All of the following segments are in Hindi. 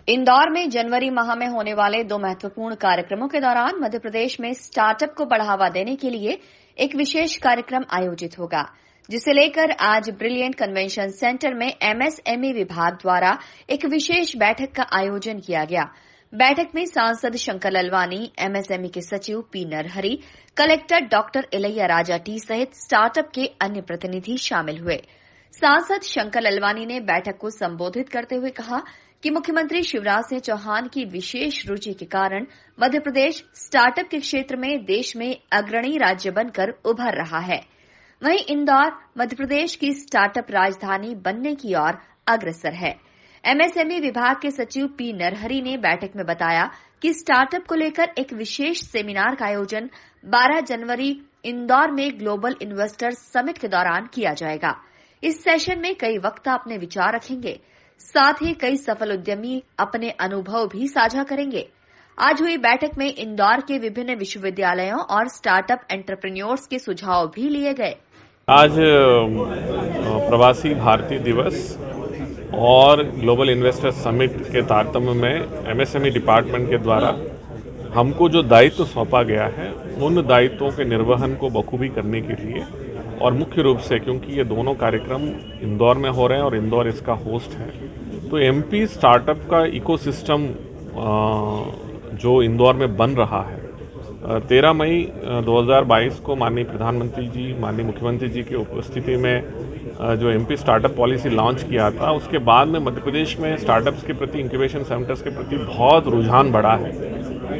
इंदौर में जनवरी माह में होने वाले 2 महत्वपूर्ण कार्यक्रमों के दौरान मध्य प्रदेश में स्टार्टअप को बढ़ावा देने के लिए एक विशेष कार्यक्रम आयोजित होगा, जिसे लेकर आज ब्रिलियंट कन्वेंशन सेंटर में एमएसएमई विभाग द्वारा एक विशेष बैठक का आयोजन किया गया। बैठक में सांसद शंकर ललवानी, एमएसएमई के सचिव P Narhari, collector doctor Ilaiya Raja T सहित स्टार्टअप के अन्य प्रतिनिधि शामिल हुए। सांसद शंकर ललवानी ने बैठक को संबोधित करते हुए कहा कि मुख्यमंत्री शिवराज सिंह चौहान की विशेष रुचि के कारण मध्य प्रदेश स्टार्टअप के क्षेत्र में देश में अग्रणी राज्य बनकर उभर रहा है। वहीं इंदौर मध्य प्रदेश की स्टार्टअप राजधानी बनने की ओर अग्रसर है। एमएसएमई विभाग के सचिव पी नरहरी ने बैठक में बताया कि स्टार्टअप को लेकर एक विशेष सेमिनार का आयोजन 12 जनवरी इंदौर में ग्लोबल इन्वेस्टर्स समिट के दौरान किया जाएगा। इस सेशन में कई वक्ता अपने विचार रखेंगे, साथ ही कई सफल उद्यमी अपने अनुभव भी साझा करेंगे। आज हुई बैठक में इंदौर के विभिन्न विश्वविद्यालयों और स्टार्टअप एंटरप्रेन्योर्स के सुझाव भी लिए गए। आज प्रवासी भारतीय दिवस और ग्लोबल इन्वेस्टर्स समिट के तारतम्य में एमएसएमई डिपार्टमेंट के द्वारा हमको जो दायित्व सौंपा गया है, उन दायित्वों के निर्वहन को बखूबी करने के लिए और मुख्य रूप से क्योंकि ये दोनों कार्यक्रम इंदौर में हो रहे हैं और इंदौर इसका होस्ट है, तो एमपी स्टार्टअप का इकोसिस्टम जो इंदौर में बन रहा है, 13 मई 2022 को माननीय प्रधानमंत्री जी, माननीय मुख्यमंत्री जी की उपस्थिति में जो एमपी स्टार्टअप पॉलिसी लॉन्च किया था, उसके बाद में मध्य प्रदेश में स्टार्टअप्स के प्रति, इंक्यूबेशन सेंटर्स के प्रति बहुत रुझान बढ़ा है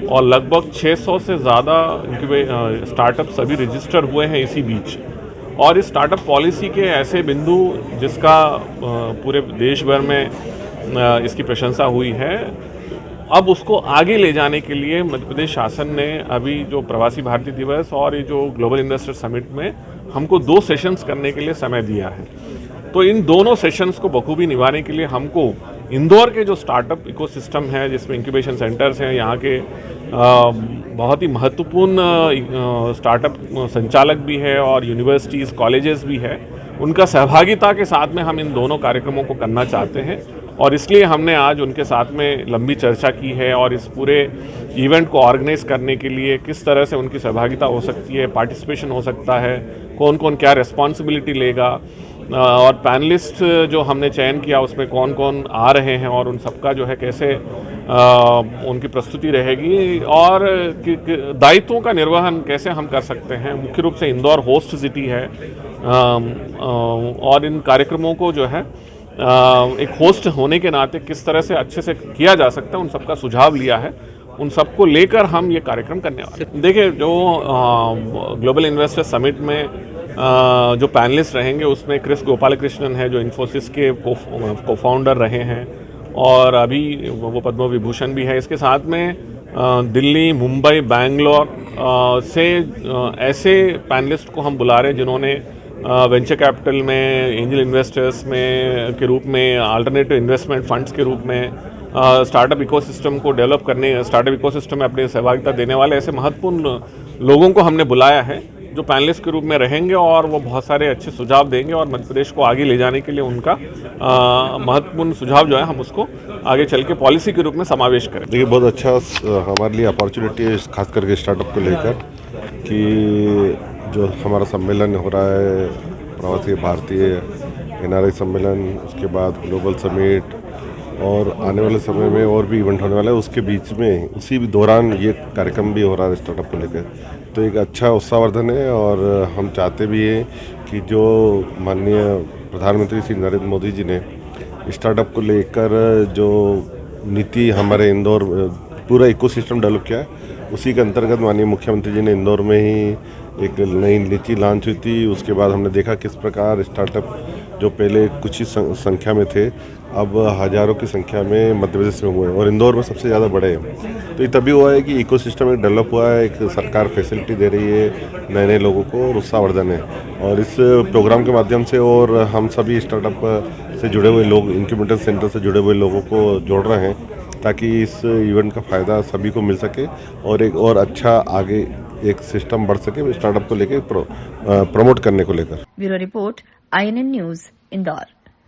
और लगभग 600 से ज़्यादा स्टार्टअप्स अभी रजिस्टर हुए हैं इसी बीच। और इस स्टार्टअप पॉलिसी के ऐसे बिंदु जिसका पूरे देश भर में इसकी प्रशंसा हुई है, अब उसको आगे ले जाने के लिए मध्य प्रदेश शासन ने अभी जो प्रवासी भारतीय दिवस और ये जो ग्लोबल इन्वेस्टर समिट में हमको 2 सेशंस करने के लिए समय दिया है। तो इन दोनों सेशंस को बखूबी निभाने के लिए हमको इंदौर के जो स्टार्टअप इकोसिस्टम है, जिसमें इंक्यूबेशन सेंटर्स हैं, यहाँ के बहुत ही महत्वपूर्ण स्टार्टअप संचालक भी है और यूनिवर्सिटीज़, कॉलेजेस भी है, उनका सहभागिता के साथ में हम इन दोनों कार्यक्रमों को करना चाहते हैं और इसलिए हमने आज उनके साथ में लंबी चर्चा की है और इस पूरे इवेंट को ऑर्गेनाइज करने के लिए किस तरह से उनकी सहभागिता हो सकती है, पार्टिसिपेशन हो सकता है, कौन कौन क्या रिस्पॉन्सिबिलिटी लेगा और पैनलिस्ट जो हमने चयन किया उसमें कौन कौन आ रहे हैं और उन सबका जो है कैसे उनकी प्रस्तुति रहेगी और दायित्वों का निर्वहन कैसे हम कर सकते हैं। मुख्य रूप से इंदौर होस्ट सिटी है और इन कार्यक्रमों को जो है एक होस्ट होने के नाते किस तरह से अच्छे से किया जा सकता है, उन सबका सुझाव लिया है। उन सबको लेकर हम ये कार्यक्रम करने वाले हैं। देखिए, जो ग्लोबल इन्वेस्टर समिट में जो पैनलिस्ट रहेंगे उसमें क्रिस गोपालकृष्णन है, जो इन्फोसिस के को फाउंडर रहे हैं और अभी वो पद्म विभूषण भी है। इसके साथ में दिल्ली, मुंबई, बैंगलोर से ऐसे पैनलिस्ट को हम बुला रहे हैं जिन्होंने वेंचर कैपिटल में, एंजल इन्वेस्टर्स में के रूप में, अल्टरनेटिव इन्वेस्टमेंट फंड्स के रूप में स्टार्टअप इकोसिस्टम को डेवलप करने, स्टार्टअप इकोसिस्टम में अपनी सहभागिता देने वाले ऐसे महत्वपूर्ण लोगों को हमने बुलाया है जो पैनलिस्ट के रूप में रहेंगे और वो बहुत सारे अच्छे सुझाव देंगे और मध्य प्रदेश को आगे ले जाने के लिए उनका महत्वपूर्ण सुझाव जो है हम उसको आगे चल के पॉलिसी के रूप में समावेश करें। देखिए, बहुत अच्छा हमारे लिए अपॉर्चुनिटी है, खास करके स्टार्टअप को लेकर, कि जो हमारा सम्मेलन हो रहा है प्रवासी भारतीय एनआरआई सम्मेलन, उसके बाद ग्लोबल समिट और आने वाले समय में और भी इवेंट होने वाला है, उसके बीच में उसी दौरान ये कार्यक्रम भी हो रहा है स्टार्टअप को लेकर। तो एक अच्छा उत्साहवर्धन है और हम चाहते भी हैं कि जो माननीय प्रधानमंत्री श्री नरेंद्र मोदी जी ने स्टार्टअप को लेकर जो नीति हमारे इंदौर पूरा इकोसिस्टम डेवलप किया है, उसी के अंतर्गत माननीय मुख्यमंत्री जी ने इंदौर में ही एक नई नीति लॉन्च हुई थी। उसके बाद हमने देखा किस प्रकार स्टार्टअप जो पहले कुछ ही संख्या में थे, अब हज़ारों की संख्या में मध्य प्रदेश में हुए हैं और इंदौर में सबसे ज़्यादा बड़े हैं। तो ये तभी हुआ है कि इकोसिस्टम एक डेवलप हुआ है, एक सरकार फैसिलिटी दे रही है नए नए लोगों को और उत्साहवर्धन है। और इस प्रोग्राम के माध्यम से और हम सभी स्टार्टअप से जुड़े हुए लोग, इंक्यूबेटर सेंटर से जुड़े हुए लोगों को जोड़ रहे हैं ताकि इस इवेंट का फ़ायदा सभी को मिल सके और एक और अच्छा आगे एक सिस्टम बढ़ सके स्टार्टअप को लेकर, प्रमोट करने को लेकर। Bureau report, INN news, Indore.